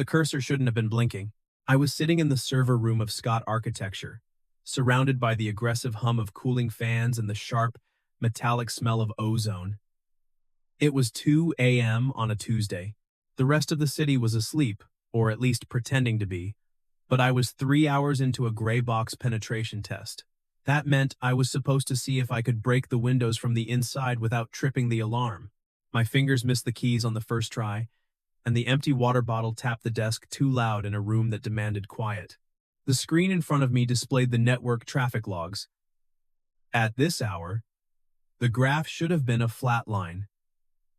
The cursor shouldn't have been blinking. I was sitting in the server room of Scott Architecture, surrounded by the aggressive hum of cooling fans and the sharp, metallic smell of ozone. It was 2 a.m. on a Tuesday. The rest of the city was asleep, or at least pretending to be, but I was 3 hours into a gray box penetration test. That meant I was supposed to see if I could break the windows from the inside without tripping the alarm. My fingers missed the keys on the first try, and the empty water bottle tapped the desk too loud in a room that demanded quiet. The screen in front of me displayed the network traffic logs. At this hour, the graph should have been a flat line.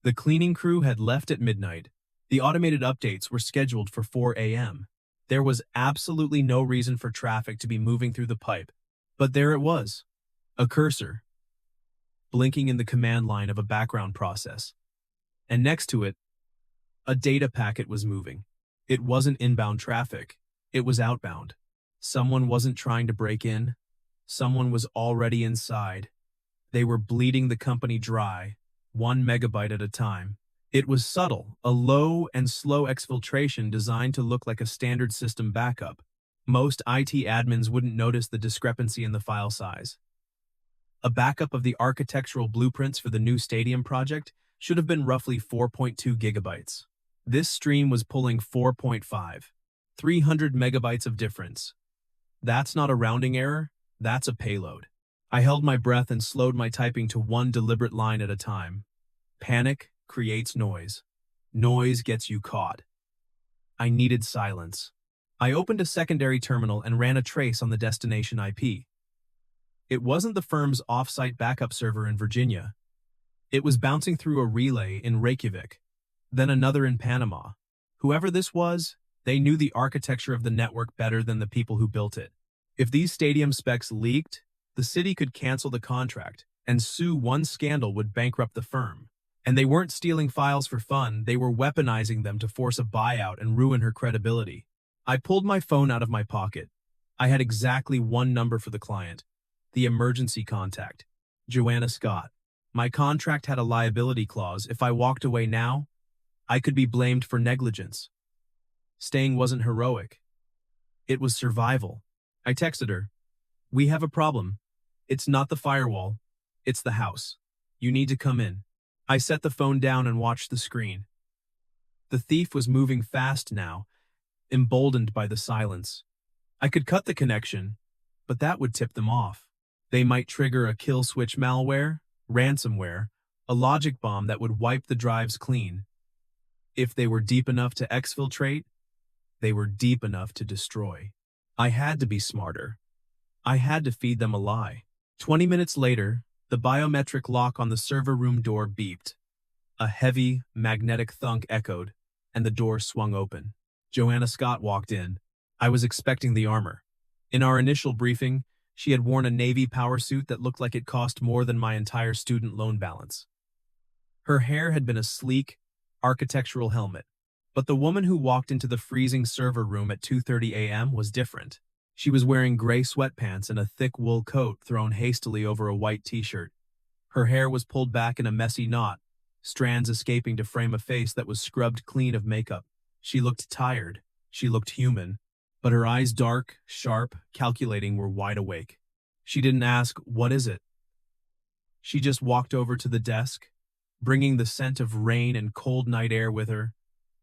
The cleaning crew had left at midnight. The automated updates were scheduled for 4 a.m. There was absolutely no reason for traffic to be moving through the pipe, but there it was, a cursor, blinking in the command line of a background process. And next to it, a data packet was moving. It wasn't inbound traffic, it was outbound. Someone wasn't trying to break in. Someone was already inside. They were bleeding the company dry, 1 megabyte at a time. It was subtle, a low and slow exfiltration designed to look like a standard system backup. Most IT admins wouldn't notice the discrepancy in the file size. A backup of the architectural blueprints for the new stadium project should have been roughly 4.2 gigabytes. This stream was pulling 4.5, 300 megabytes of difference. That's not a rounding error, that's a payload. I held my breath and slowed my typing to one deliberate line at a time. Panic creates noise. Noise gets you caught. I needed silence. I opened a secondary terminal and ran a trace on the destination IP. It wasn't the firm's off-site backup server in Virginia. It was bouncing through a relay in Reykjavik, then another in Panama. Whoever this was, they knew the architecture of the network better than the people who built it. If these stadium specs leaked, the city could cancel the contract, and sue. One scandal would bankrupt the firm. And they weren't stealing files for fun, they were weaponizing them to force a buyout and ruin her credibility. I pulled my phone out of my pocket. I had exactly one number for the client, the emergency contact, Joanna Scott. My contract had a liability clause. If I walked away now, I could be blamed for negligence. Staying wasn't heroic. It was survival. I texted her. We have a problem. It's not the firewall. It's the house. You need to come in. I set the phone down and watched the screen. The thief was moving fast now, emboldened by the silence. I could cut the connection, but that would tip them off. They might trigger a kill switch malware, ransomware, a logic bomb that would wipe the drives clean. If they were deep enough to exfiltrate, they were deep enough to destroy. I had to be smarter. I had to feed them a lie. 20 minutes later, the biometric lock on the server room door beeped. A heavy, magnetic thunk echoed, and the door swung open. Joanna Scott walked in. I was expecting the armor. In our initial briefing, she had worn a Navy power suit that looked like it cost more than my entire student loan balance. Her hair had been a sleek, architectural helmet. But the woman who walked into the freezing server room at 2:30 a.m. was different. She was wearing gray sweatpants and a thick wool coat thrown hastily over a white t-shirt. Her hair was pulled back in a messy knot, strands escaping to frame a face that was scrubbed clean of makeup. She looked tired. She looked human. But her eyes, dark, sharp, calculating, were wide awake. She didn't ask, "What is it?" She just walked over to the desk, bringing the scent of rain and cold night air with her,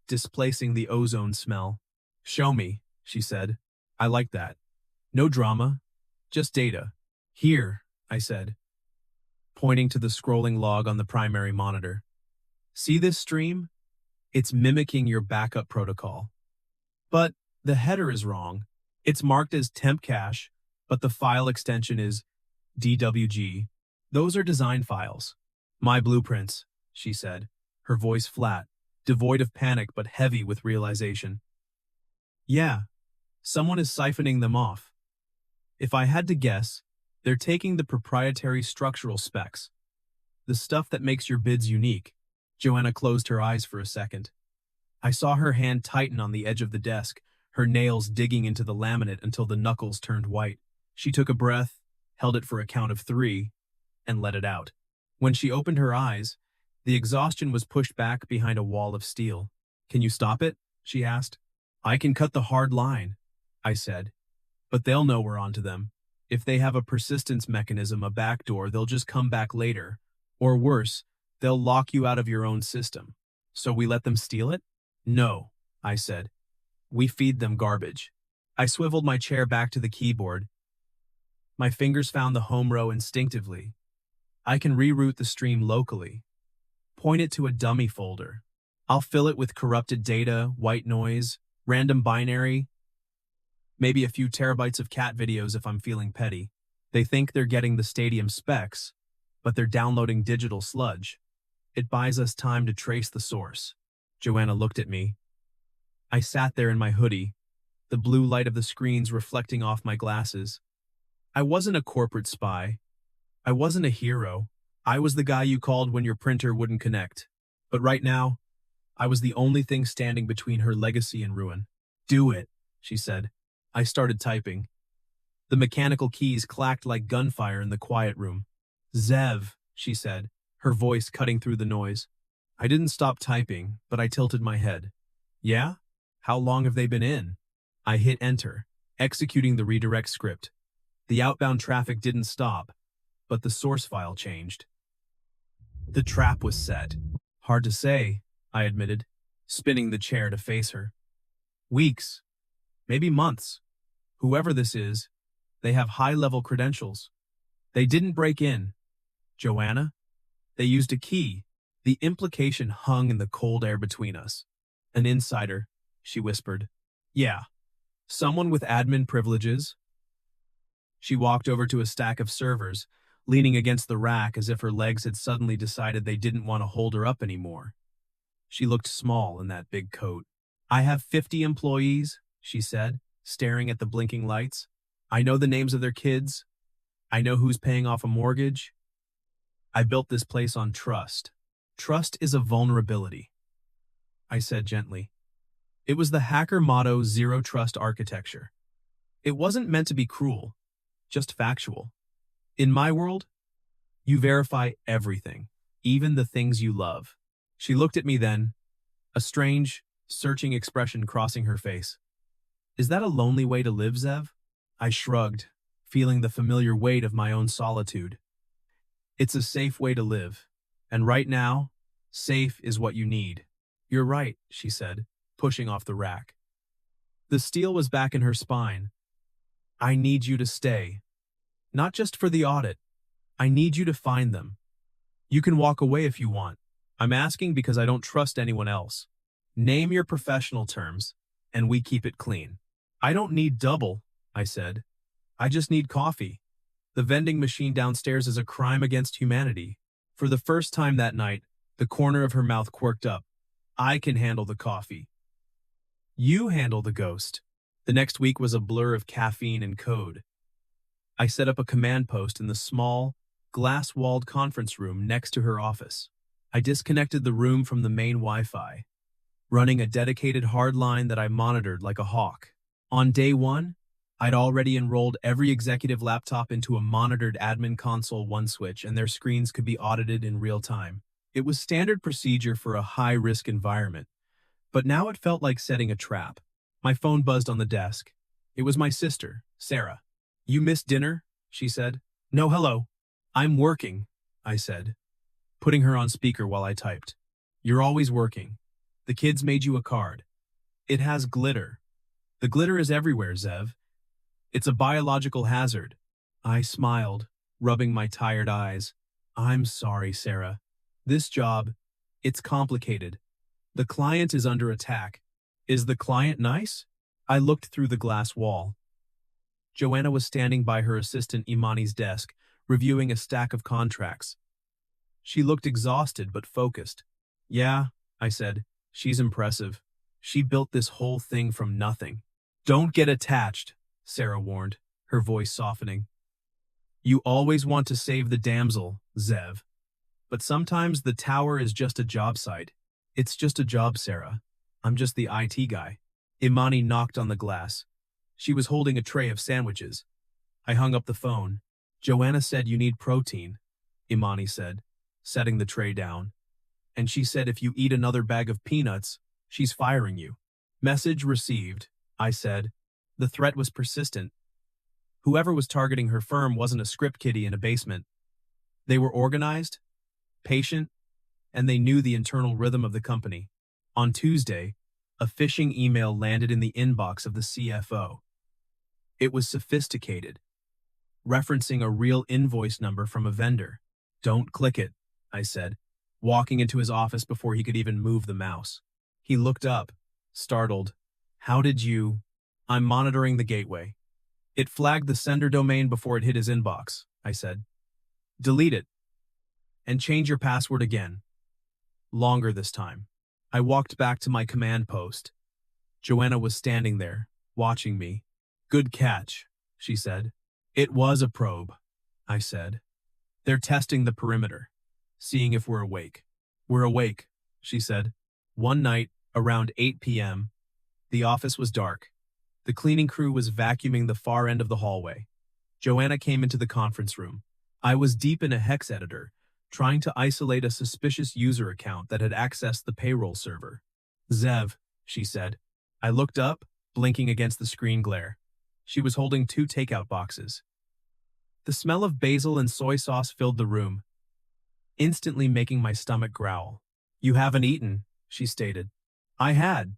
displacing the ozone smell. "Show me," she said. "I like that. No drama, just data." "Here," I said, pointing to the scrolling log on the primary monitor. "See this stream? It's mimicking your backup protocol. But the header is wrong. It's marked as temp cache, but the file extension is DWG. Those are design files." "My blueprints," she said, her voice flat, devoid of panic but heavy with realization. "Yeah, someone is siphoning them off. If I had to guess, they're taking the proprietary structural specs, the stuff that makes your bids unique." Joanna closed her eyes for a second. I saw her hand tighten on the edge of the desk, her nails digging into the laminate until the knuckles turned white. She took a breath, held it for a count of 3, and let it out. When she opened her eyes, the exhaustion was pushed back behind a wall of steel. "Can you stop it?" she asked. I can cut the hard line, I said, but they'll know we're onto them. If they have a persistence mechanism, a backdoor, they'll just come back later. Or worse, they'll lock you out of your own system. So we let them steal it? No, I said. We feed them garbage. I swiveled my chair back to the keyboard. My fingers found the home row instinctively. I can reroute the stream locally. Point it to a dummy folder. I'll fill it with corrupted data, white noise, random binary, maybe a few terabytes of cat videos if I'm feeling petty. They think they're getting the stadium specs, but they're downloading digital sludge. It buys us time to trace the source. Joanna looked at me. I sat there in my hoodie, the blue light of the screens reflecting off my glasses. I wasn't a corporate spy. I wasn't a hero. I was the guy you called when your printer wouldn't connect. But right now, I was the only thing standing between her legacy and ruin. Do it, she said. I started typing. The mechanical keys clacked like gunfire in the quiet room. Zev, she said, her voice cutting through the noise. I didn't stop typing, but I tilted my head. Yeah? How long have they been in? I hit enter, executing the redirect script. The outbound traffic didn't stop, but the source file changed. The trap was set. Hard to say, I admitted, spinning the chair to face her. Weeks, maybe months. Whoever this is, they have high-level credentials. They didn't break in. Joanna? They used a key. The implication hung in the cold air between us. An insider, she whispered. Yeah. Someone with admin privileges? She walked over to a stack of servers, leaning against the rack as if her legs had suddenly decided they didn't want to hold her up anymore. She looked small in that big coat. I have 50 employees, she said, staring at the blinking lights. I know the names of their kids. I know who's paying off a mortgage. I built this place on trust. Trust is a vulnerability, I said gently. It was the hacker motto, zero trust architecture. It wasn't meant to be cruel, just factual. In my world, you verify everything, even the things you love. She looked at me then, a strange, searching expression crossing her face. Is that a lonely way to live, Zev? I shrugged, feeling the familiar weight of my own solitude. It's a safe way to live, and right now, safe is what you need. You're right, she said, pushing off the rack. The steel was back in her spine. I need you to stay. Not just for the audit. I need you to find them. You can walk away if you want. I'm asking because I don't trust anyone else. Name your professional terms, and we keep it clean. I don't need double, I said. I just need coffee. The vending machine downstairs is a crime against humanity. For the first time that night, the corner of her mouth quirked up. I can handle the coffee. You handle the ghost. The next week was a blur of caffeine and code. I set up a command post in the small, glass-walled conference room next to her office. I disconnected the room from the main Wi-Fi, running a dedicated hardline that I monitored like a hawk. On day one, I'd already enrolled every executive laptop into a monitored admin console one switch, and their screens could be audited in real time. It was standard procedure for a high-risk environment, but now it felt like setting a trap. My phone buzzed on the desk. It was my sister, Sarah. You missed dinner? She said. No, hello. I'm working, I said, putting her on speaker while I typed. You're always working. The kids made you a card. It has glitter. The glitter is everywhere, Zev. It's a biological hazard. I smiled, rubbing my tired eyes. I'm sorry, Sarah. This job, it's complicated. The client is under attack. Is the client nice? I looked through the glass wall. Joanna was standing by her assistant Imani's desk, reviewing a stack of contracts. She looked exhausted but focused. Yeah, I said, she's impressive. She built this whole thing from nothing. Don't get attached, Sarah warned, her voice softening. You always want to save the damsel, Zev. But sometimes the tower is just a job site. It's just a job, Sarah. I'm just the IT guy. Imani knocked on the glass. She was holding a tray of sandwiches. I hung up the phone. Joanna said you need protein, Imani said, setting the tray down. And she said if you eat another bag of peanuts, she's firing you. Message received, I said. The threat was persistent. Whoever was targeting her firm wasn't a script kiddie in a basement. They were organized, patient, and they knew the internal rhythm of the company. On Tuesday, a phishing email landed in the inbox of the CFO. It was sophisticated, referencing a real invoice number from a vendor. Don't click it, I said, walking into his office before he could even move the mouse. He looked up, startled. How did you? I'm monitoring the gateway. It flagged the sender domain before it hit his inbox, I said. Delete it. And change your password again. Longer this time. I walked back to my command post. Joanna was standing there, watching me. Good catch, she said. It was a probe, I said. They're testing the perimeter, seeing if we're awake. We're awake, she said. One night, around 8 p.m., the office was dark. The cleaning crew was vacuuming the far end of the hallway. Joanna came into the conference room. I was deep in a hex editor, trying to isolate a suspicious user account that had accessed the payroll server. Zev, she said. I looked up, blinking against the screen glare. She was holding 2 takeout boxes. The smell of basil and soy sauce filled the room, instantly making my stomach growl. You haven't eaten, she stated. I had.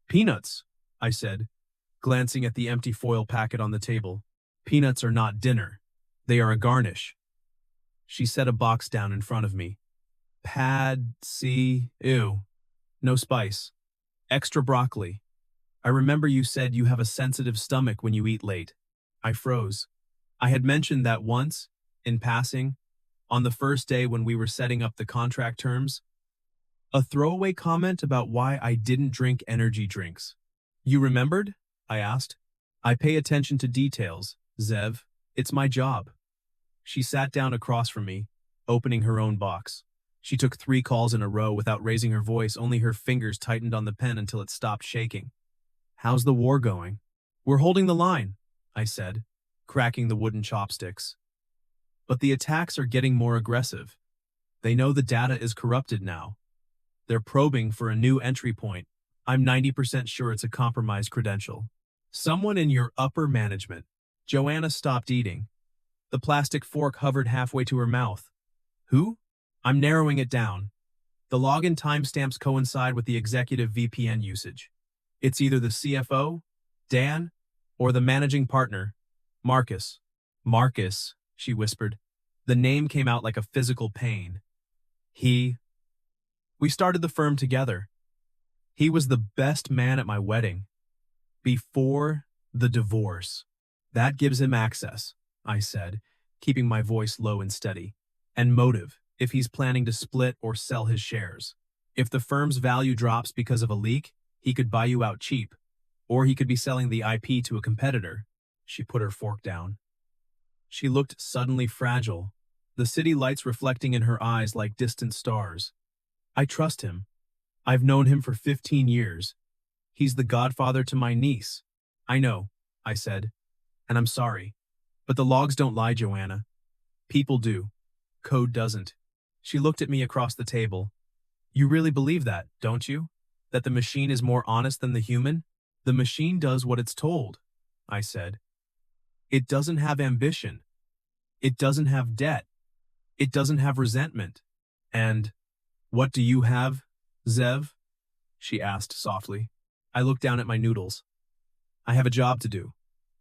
Peanuts, I said, glancing at the empty foil packet on the table. Peanuts are not dinner. They are a garnish. She set a box down in front of me. Ew. No spice. Extra broccoli. I remember you said you have a sensitive stomach when you eat late. I froze. I had mentioned that once, in passing, on the first day when we were setting up the contract terms. A throwaway comment about why I didn't drink energy drinks. You remembered? I asked. I pay attention to details, Zev. It's my job. She sat down across from me, opening her own box. She took 3 calls in a row without raising her voice, only her fingers tightened on the pen until it stopped shaking. How's the war going? We're holding the line, I said, cracking the wooden chopsticks. But the attacks are getting more aggressive. They know the data is corrupted now. They're probing for a new entry point. I'm 90% sure it's a compromised credential. Someone in your upper management. Joanna stopped eating. The plastic fork hovered halfway to her mouth. Who? I'm narrowing it down. The login timestamps coincide with the executive VPN usage. It's either the CFO, Dan, or the managing partner, Marcus. Marcus, she whispered. The name came out like a physical pain. We started the firm together. He was the best man at my wedding. Before the divorce. That gives him access, I said, keeping my voice low and steady. And motive, if he's planning to split or sell his shares. If the firm's value drops because of a leak, he could buy you out cheap. Or he could be selling the IP to a competitor. She put her fork down. She looked suddenly fragile, the city lights reflecting in her eyes like distant stars. I trust him. I've known him for 15 years. He's the godfather to my niece. I know, I said. And I'm sorry. But the logs don't lie, Joanna. People do. Code doesn't. She looked at me across the table. You really believe that, don't you? That the machine is more honest than the human? The machine does what it's told, I said. It doesn't have ambition. It doesn't have debt. It doesn't have resentment. And what do you have, Zev? She asked softly. I looked down at my noodles. I have a job to do,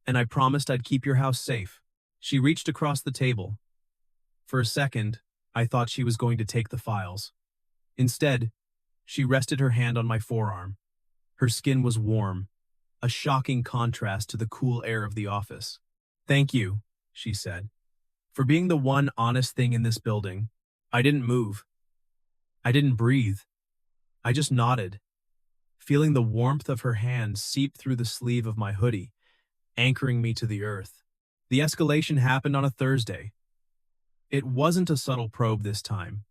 and I promised I'd keep your house safe. She reached across the table. For a second, I thought she was going to take the files. Instead, she rested her hand on my forearm. Her skin was warm, a shocking contrast to the cool air of the office. Thank you, she said, for being the one honest thing in this building. I didn't move. I didn't breathe. I just nodded, feeling the warmth of her hand seep through the sleeve of my hoodie, anchoring me to the earth. The escalation happened on a Thursday. It wasn't a subtle probe this time.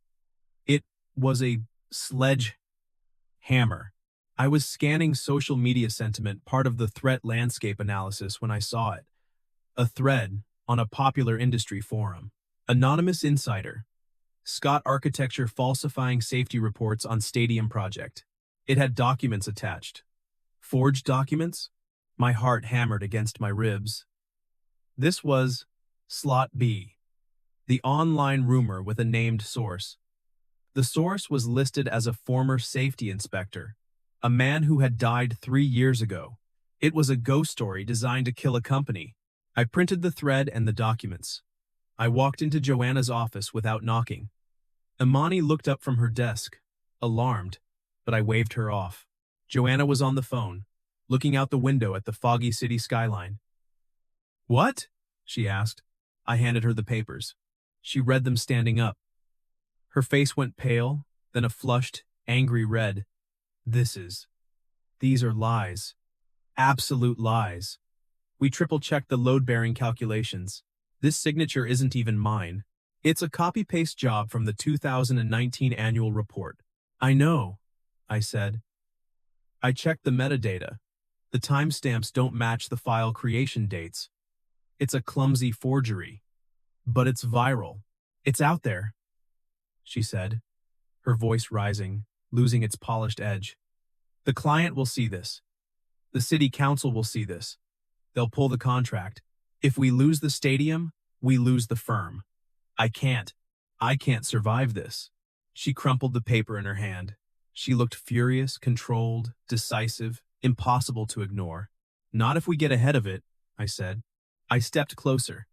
It was a sledgehammer. I was scanning social media sentiment, part of the threat landscape analysis, when I saw it. A thread on a popular industry forum. Anonymous insider. Scott Architecture falsifying safety reports on stadium project. It had documents attached. Forged documents? My heart hammered against my ribs. This was Slot B, the online rumor with a named source. The source was listed as a former safety inspector, a man who had died 3 years ago. It was a ghost story designed to kill a company. I printed the thread and the documents. I walked into Joanna's office without knocking. Imani looked up from her desk, alarmed, but I waved her off. Joanna was on the phone, looking out the window at the foggy city skyline. "What?" she asked. I handed her the papers. She read them standing up. Her face went pale, then a flushed, angry red. These are lies. Absolute lies. We triple-checked the load-bearing calculations. This signature isn't even mine. It's a copy-paste job from the 2019 annual report. "I know," I said. "I checked the metadata. The timestamps don't match the file creation dates. It's a clumsy forgery. But it's viral. It's out there," she said, her voice rising, losing its polished edge. "The client will see this. The city council will see this. They'll pull the contract. If we lose the stadium, we lose the firm. I can't survive this." She crumpled the paper in her hand. She looked furious, controlled, decisive, impossible to ignore. "Not if we get ahead of it," I said. I stepped closer.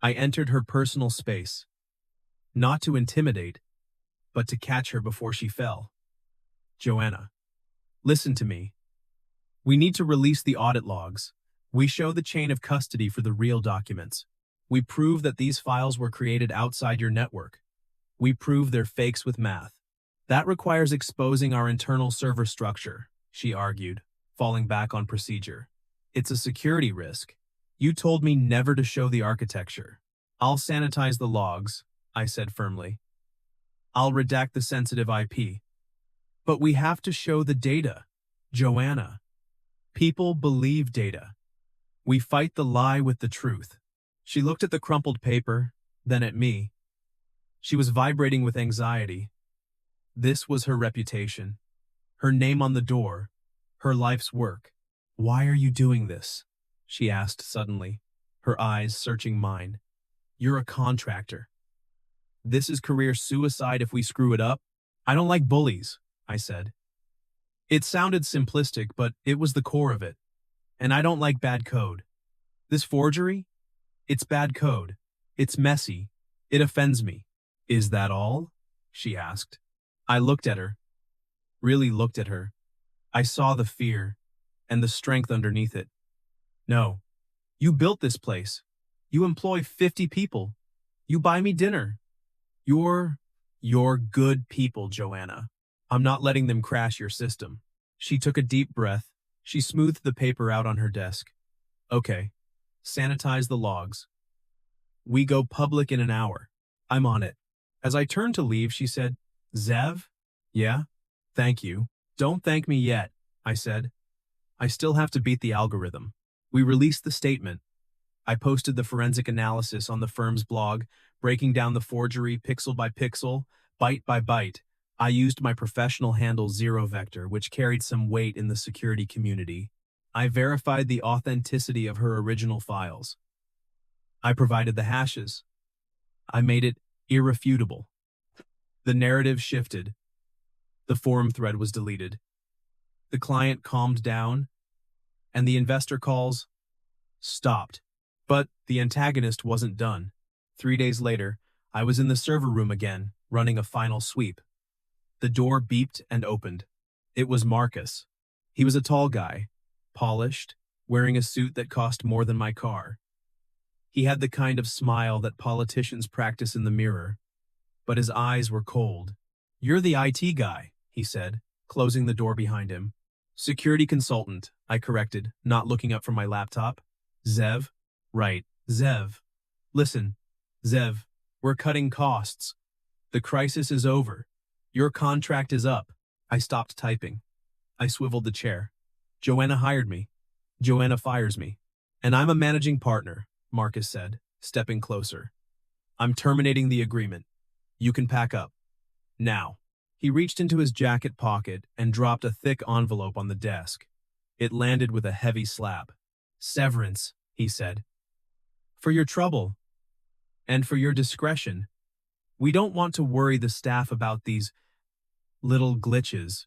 I entered her personal space. Not to intimidate, but to catch her before she fell. "Joanna, listen to me. We need to release the audit logs. We show the chain of custody for the real documents. We prove that these files were created outside your network. We prove they're fakes with math. That requires exposing our internal server structure," she argued, falling back on procedure. "It's a security risk. You told me never to show the architecture." "I'll sanitize the logs," I said firmly. "I'll redact the sensitive IP. But we have to show the data. Joanna. People believe data. We fight the lie with the truth." She looked at the crumpled paper, then at me. She was vibrating with anxiety. This was her reputation, her name on the door, her life's work. "Why are you doing this?" she asked suddenly, her eyes searching mine. "You're a contractor. This is career suicide if we screw it up." "I don't like bullies," I said. It sounded simplistic, but it was the core of it. "And I don't like bad code. This forgery? It's bad code. It's messy. It offends me." "Is that all?" she asked. I looked at her, really looked at her. I saw the fear and the strength underneath it. "No. You built this place. You employ 50 people. You buy me dinner. You're good people, Joanna. I'm not letting them crash your system." She took a deep breath. She smoothed the paper out on her desk. "Okay. Sanitize the logs. We go public in an hour. I'm on it." As I turned to leave, she said, "Zev?" "Yeah? Thank you." "Don't thank me yet," I said. "I still have to beat the algorithm." We released the statement. I posted the forensic analysis on the firm's blog, breaking down the forgery pixel by pixel, byte by byte. I used my professional handle Zero Vector, which carried some weight in the security community. I verified the authenticity of her original files. I provided the hashes. I made it irrefutable. The narrative shifted. The forum thread was deleted. The client calmed down, and the investor calls stopped. But the antagonist wasn't done. 3 days later, I was in the server room again, running a final sweep. The door beeped and opened. It was Marcus. He was a tall guy, polished, wearing a suit that cost more than my car. He had the kind of smile that politicians practice in the mirror, but his eyes were cold. "You're the IT guy," he said, closing the door behind him. "Security consultant," I corrected, not looking up from my laptop. "Zev?" "Right, Zev. Listen, Zev, we're cutting costs. The crisis is over. Your contract is up." I stopped typing. I swiveled the chair. "Joanna hired me. Joanna fires me. And I'm a managing partner," Marcus said, stepping closer. "I'm terminating the agreement. You can pack up. Now." He reached into his jacket pocket and dropped a thick envelope on the desk. It landed with a heavy slap. "Severance," he said. "For your trouble, and for your discretion. We don't want to worry the staff about these little glitches,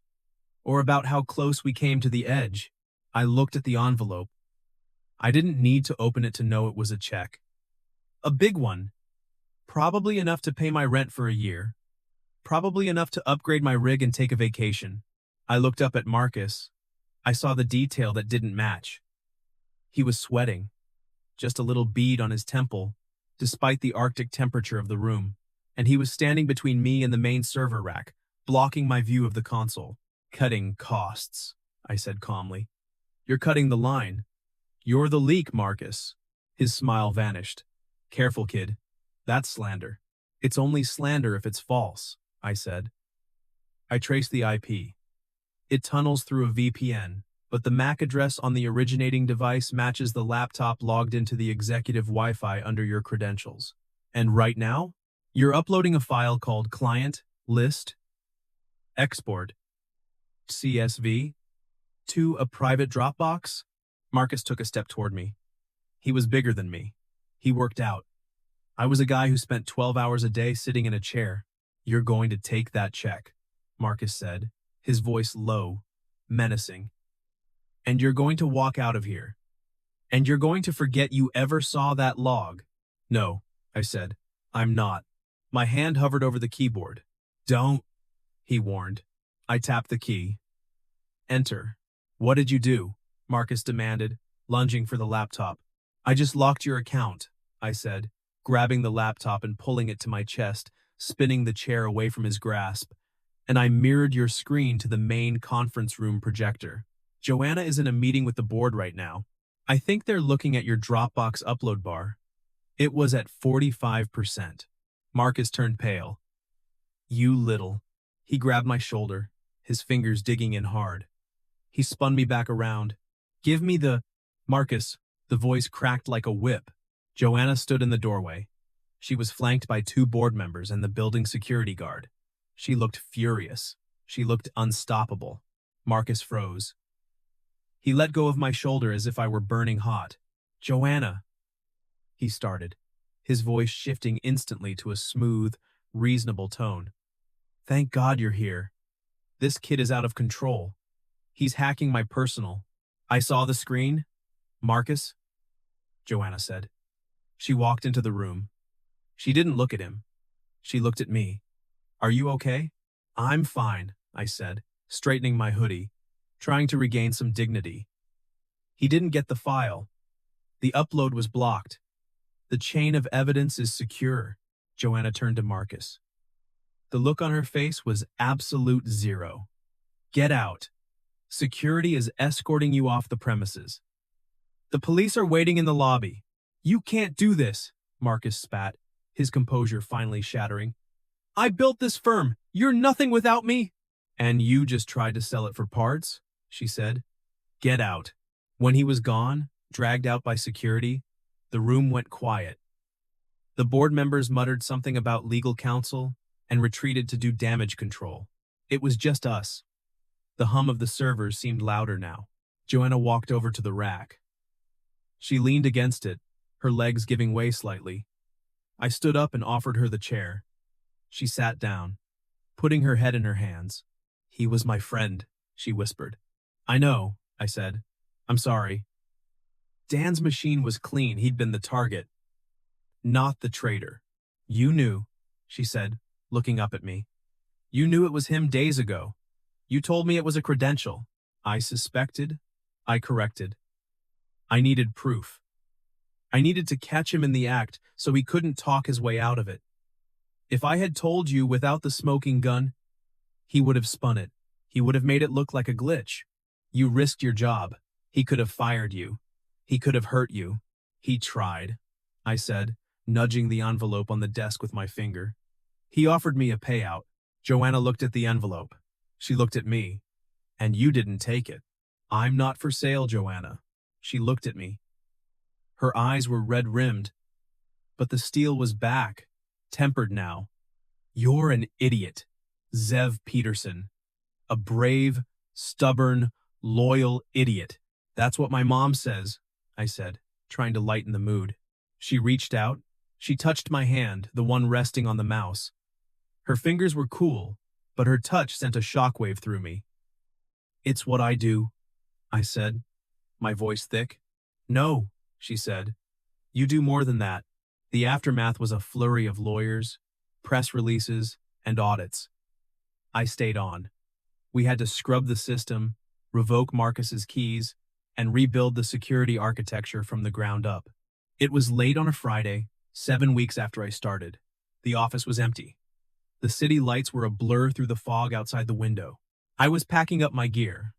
or about how close we came to the edge." I looked at the envelope. I didn't need to open it to know it was a check. A big one. Probably enough to pay my rent for a year. Probably enough to upgrade my rig and take a vacation. I looked up at Marcus. I saw the detail that didn't match. He was sweating, just a little bead on his temple, despite the Arctic temperature of the room, and he was standing between me and the main server rack, blocking my view of the console. "Cutting costs," I said calmly. "You're cutting the line. You're the leak, Marcus." His smile vanished. "Careful, kid. That's slander." "It's only slander if it's false," I said. I traced the IP. It tunnels through a VPN, but the MAC address on the originating device matches the laptop logged into the executive Wi-Fi under your credentials. And right now, you're uploading a file called client list export CSV to a private Dropbox. Marcus took a step toward me. He was bigger than me. He worked out. I was a guy who spent 12 hours a day sitting in a chair. "You're going to take that check," Marcus said, his voice low, menacing. "And you're going to walk out of here. And you're going to forget you ever saw that log." "No," I said. "I'm not." My hand hovered over the keyboard. "Don't," he warned. I tapped the key. "Enter." "What did you do?" Marcus demanded, lunging for the laptop. "I just locked your account," I said, grabbing the laptop and pulling it to my chest, spinning the chair away from his grasp. "And I mirrored your screen to the main conference room projector. Joanna is in a meeting with the board right now. I think they're looking at your Dropbox upload bar. It was at 45%. Marcus turned pale. "You little." He grabbed my shoulder, his fingers digging in hard. He spun me back around. "Give me the—" "Marcus." The voice cracked like a whip. Joanna stood in the doorway. She was flanked by 2 board members and the building security guard. She looked furious. She looked unstoppable. Marcus froze. He let go of my shoulder as if I were burning hot. "Joanna," he started, his voice shifting instantly to a smooth, reasonable tone. "Thank God you're here. This kid is out of control. He's hacking my personal." "I saw the screen, Marcus," Joanna said. She walked into the room. She didn't look at him. She looked at me. "Are you okay?" "I'm fine," I said, straightening my hoodie, trying to regain some dignity. "He didn't get the file. The upload was blocked. The chain of evidence is secure." Joanna turned to Marcus. The look on her face was absolute zero. "Get out. Security is escorting you off the premises. The police are waiting in the lobby." "You can't do this," Marcus spat, his composure finally shattering. "I built this firm. You're nothing without me." "And you just tried to sell it for parts?" she said. "Get out." When he was gone, dragged out by security, the room went quiet. The board members muttered something about legal counsel and retreated to do damage control. It was just us. The hum of the servers seemed louder now. Joanna walked over to the rack. She leaned against it, her legs giving way slightly. I stood up and offered her the chair. She sat down, putting her head in her hands. "He was my friend," she whispered. "I know," I said. "I'm sorry." Dan's machine was clean. He'd been the target, not the traitor. "You knew," she said, looking up at me. "You knew it was him days ago. You told me it was a credential." I suspected. I corrected. I needed proof. I needed to catch him in the act so he couldn't talk his way out of it. If I had told you without the smoking gun, he would have spun it. He would have made it look like a glitch. You risked your job. He could have fired you. He could have hurt you. He tried, I said, nudging the envelope on the desk with my finger. He offered me a payout. Joanna looked at the envelope. She looked at me. "And you didn't take it." "I'm not for sale, Joanna." She looked at me. Her eyes were red-rimmed, but the steel was back, tempered now. "You're an idiot, Zev Peterson. A brave, stubborn, loyal idiot." That's what my mom says, I said, trying to lighten the mood. She reached out. She touched my hand, the one resting on the mouse. Her fingers were cool, but her touch sent a shockwave through me. It's what I do, I said, my voice thick. No, she said. You do more than that. The aftermath was a flurry of lawyers, press releases, and audits. I stayed on. We had to scrub the system, revoke Marcus's keys, and rebuild the security architecture from the ground up. It was late on a Friday, 7 weeks after I started. The office was empty. The city lights were a blur through the fog outside the window. I was packing up my gear.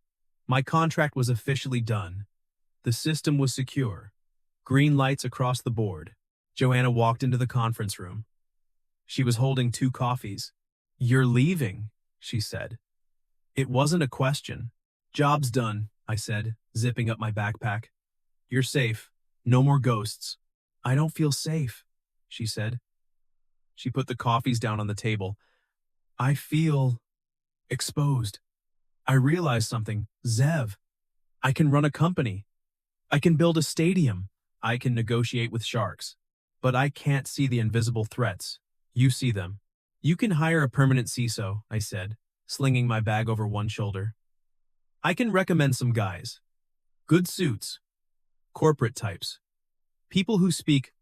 My contract was officially done. The system was secure. Green lights across the board. Joanna walked into the conference room. She was holding 2 coffees. You're leaving, she said. It wasn't a question. Job's done, I said, zipping up my backpack. You're safe. No more ghosts. I don't feel safe, she said. She put the coffees down on the table. I feel exposed. I realized something. Zev, I can run a company. I can build a stadium. I can negotiate with sharks. But I can't see the invisible threats. You see them. You can hire a permanent CISO, I said, slinging my bag over one shoulder. I can recommend some guys. Good suits. Corporate types. People who speak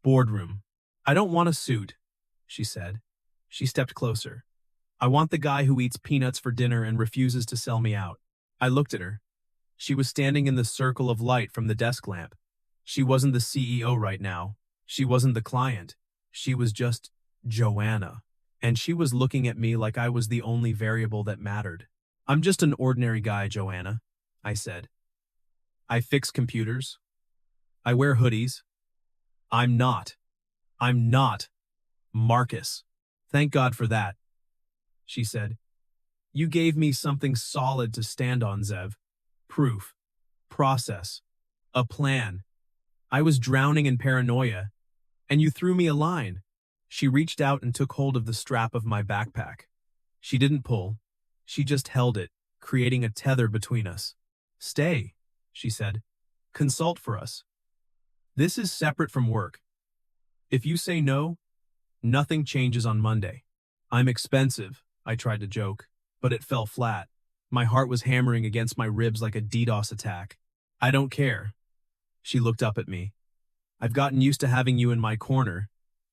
boardroom. I don't want a suit, she said. She stepped closer. I want the guy who eats peanuts for dinner and refuses to sell me out. I looked at her. She was standing in the circle of light from the desk lamp. She wasn't the CEO right now. She wasn't the client. She was just Joanna. And she was looking at me like I was the only variable that mattered. I'm just an ordinary guy, Joanna, I said. I fix computers. I wear hoodies. I'm not Marcus. Thank God for that, she said. You gave me something solid to stand on, Zev. Proof. Process. A plan. I was drowning in paranoia, and you threw me a line. She reached out and took hold of the strap of my backpack. She didn't pull. She just held it, creating a tether between us. Stay, she said. Consult for us. This is separate from work. If you say no, nothing changes on Monday. I'm expensive, I tried to joke, but it fell flat. My heart was hammering against my ribs like a DDoS attack. I don't care. She looked up at me. I've gotten used to having you in my corner.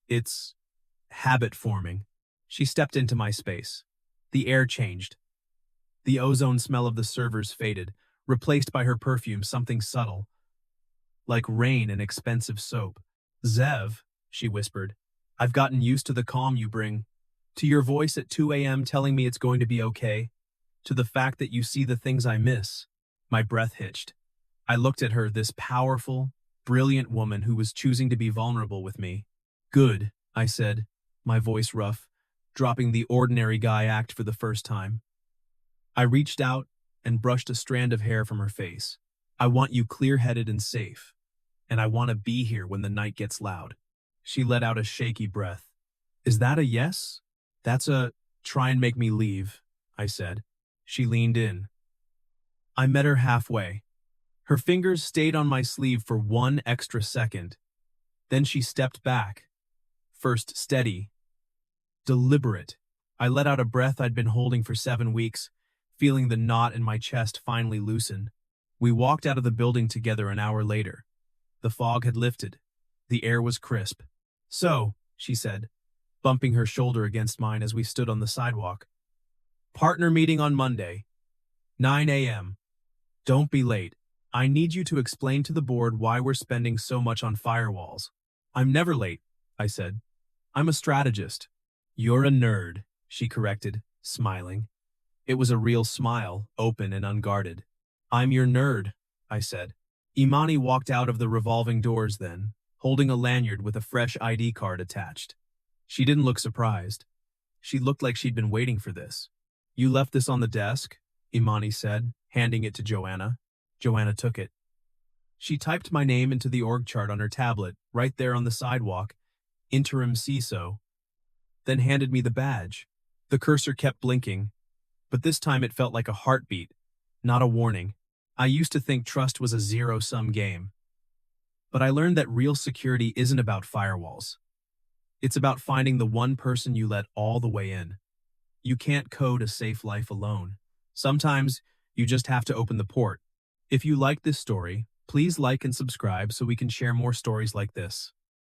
It's habit forming. She stepped into my space. The air changed. The ozone smell of the servers faded, replaced by her perfume, something subtle, like rain and expensive soap. Zev, she whispered, I've gotten used to the calm you bring, to your voice at 2 a.m. telling me it's going to be okay, to the fact that you see the things I miss. My breath hitched. I looked at her, this powerful, brilliant woman who was choosing to be vulnerable with me. Good, I said, my voice rough, dropping the ordinary guy act for the first time. I reached out and brushed a strand of hair from her face. I want you clear-headed and safe, and I want to be here when the night gets loud. She let out a shaky breath. Is that a yes? That's a try and make me leave, I said. She leaned in. I met her halfway. Her fingers stayed on my sleeve for 1 extra second. Then she stepped back. First steady, deliberate. I let out a breath I'd been holding for 7 weeks, feeling the knot in my chest finally loosen. We walked out of the building together an hour later. The fog had lifted. The air was crisp. So, she said, bumping her shoulder against mine as we stood on the sidewalk. Partner meeting on Monday, 9 a.m. Don't be late. I need you to explain to the board why we're spending so much on firewalls. I'm never late, I said. I'm a strategist. You're a nerd, she corrected, smiling. It was a real smile, open and unguarded. I'm your nerd, I said. Imani walked out of the revolving doors then, holding a lanyard with a fresh ID card attached. She didn't look surprised. She looked like she'd been waiting for this. You left this on the desk, Imani said, handing it to Joanna. Joanna took it. She typed my name into the org chart on her tablet, right there on the sidewalk, interim CISO, then handed me the badge. The cursor kept blinking, but this time it felt like a heartbeat, not a warning. I used to think trust was a zero-sum game, but I learned that real security isn't about firewalls. It's about finding the one person you let all the way in. You can't code a safe life alone. Sometimes you just have to open the port. If you like this story, please like and subscribe so we can share more stories like this.